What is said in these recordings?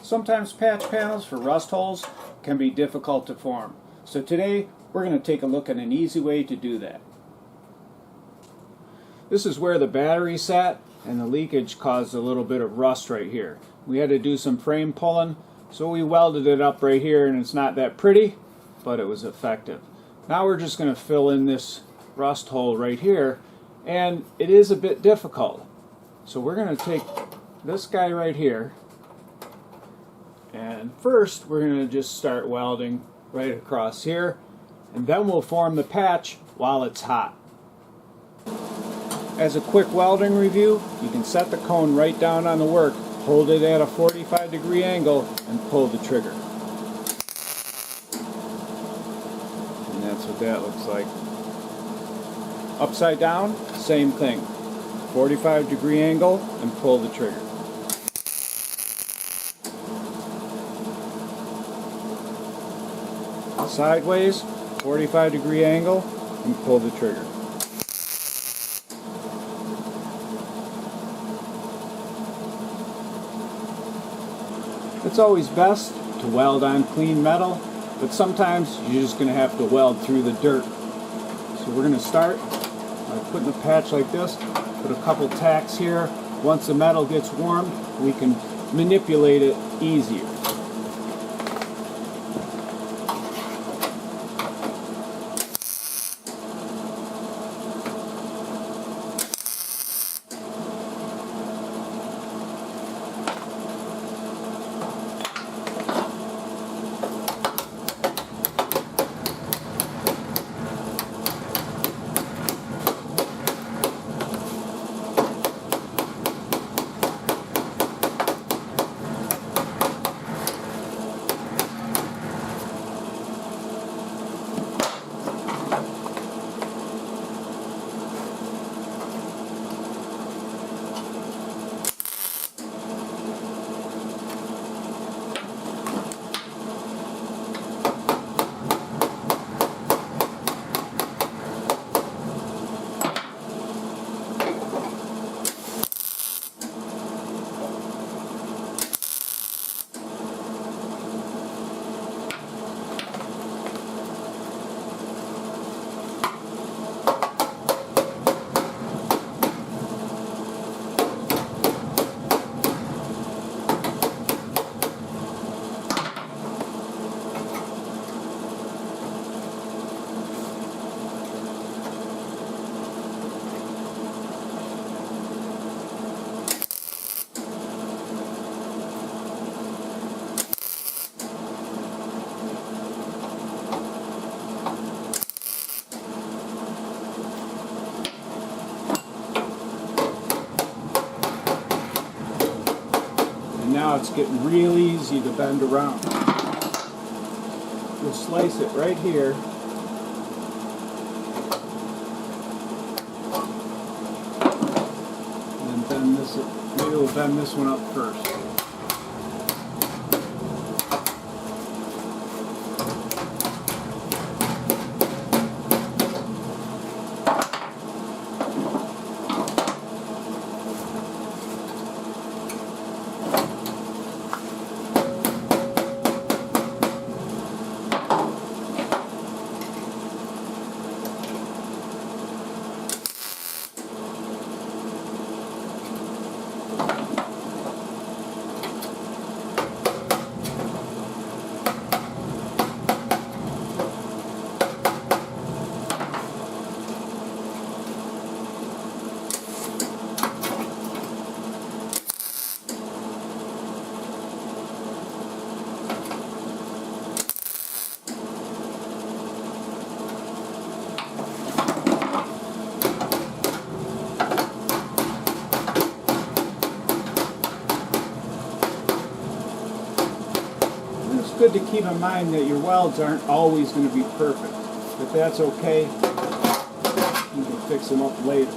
Sometimes patch panels for rust holes can be difficult to form. So today we're going to take a look at an easy way to do that. This is where the battery sat and the leakage caused a little bit of rust right here. We had to do some frame pulling, so we welded it up right here, and it's not that pretty, but it was effective. Now we're just going to fill in this rust hole right here, and it is a bit difficult. So we're going to take this guy right here, and first we're going to just start welding right across here, and then we'll form the patch while it's hot. As a quick welding review, you can set the cone right down on the work, hold it at a 45-degree angle, and pull the trigger. And that's what that looks like. Upside down, same thing. 45-degree angle, and pull the trigger. Sideways, 45-degree angle, and pull the trigger. It's always best to weld on clean metal, but sometimes you're just going to have to weld through the dirt. So we're going to start by putting a patch like this, put a couple tacks here. Once the metal gets warm, we can manipulate it easier. Now it's getting real easy to bend around. We'll slice it right here. And then bend this, maybe we'll bend this one up first. Good to keep in mind that your welds aren't always going to be perfect, but that's okay. You can fix them up later.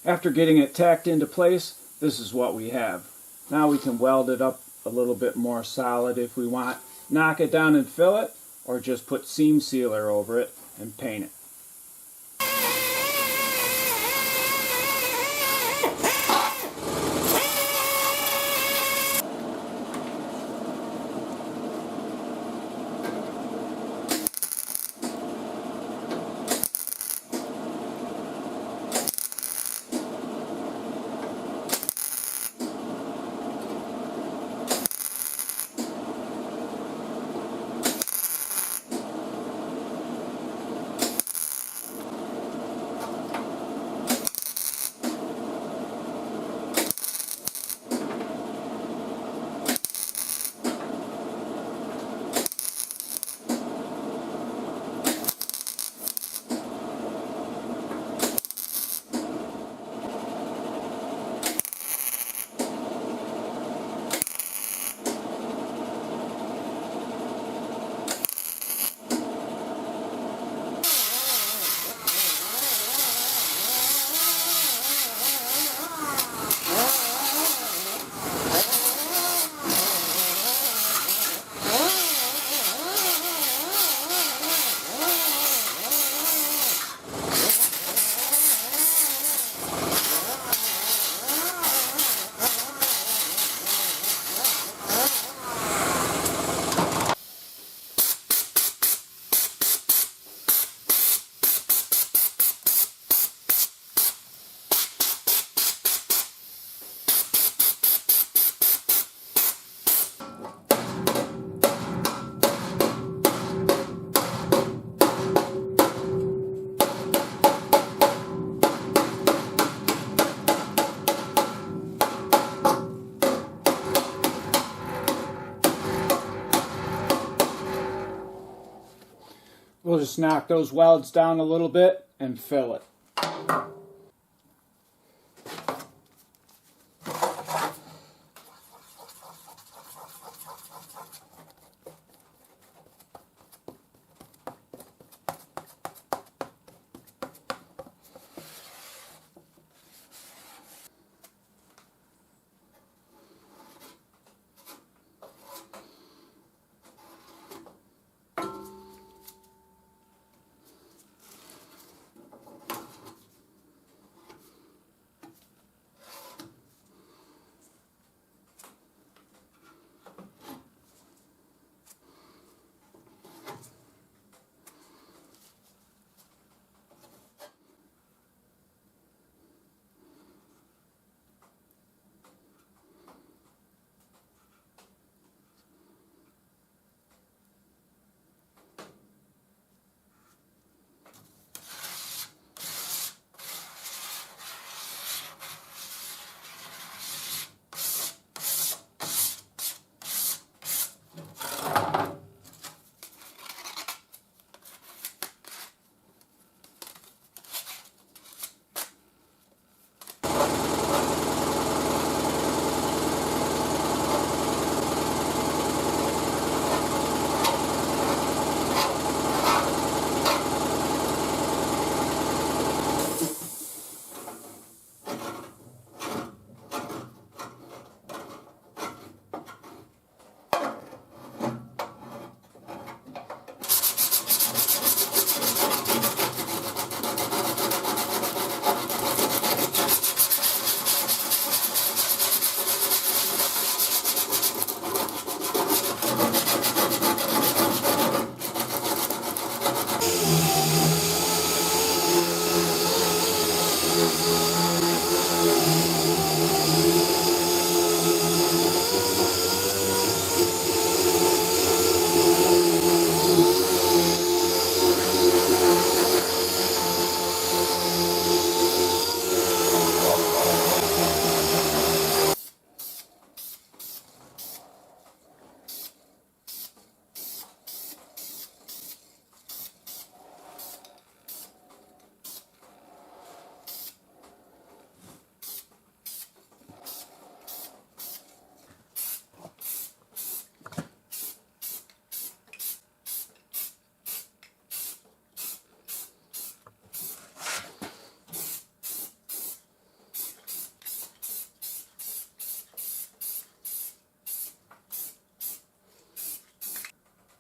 After getting it tacked into place, this is what we have. Now we can weld it up a little bit more solid if we want. Knock it down and fill it, or just put seam sealer over it and paint it. We'll just knock those welds down a little bit and fill it.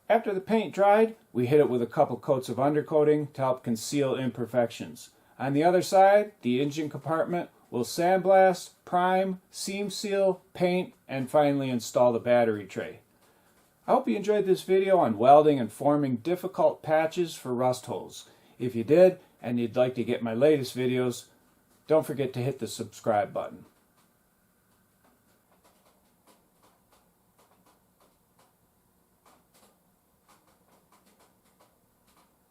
After the paint dried, we hit it with a couple coats of undercoating to help conceal imperfections. On the other side, the engine compartment, we'll sandblast, prime, seam seal, paint, and finally install the battery tray. I hope you enjoyed this video on welding and forming difficult patches for rust holes. If you did, and you'd like to get my latest videos, don't forget to hit the subscribe button.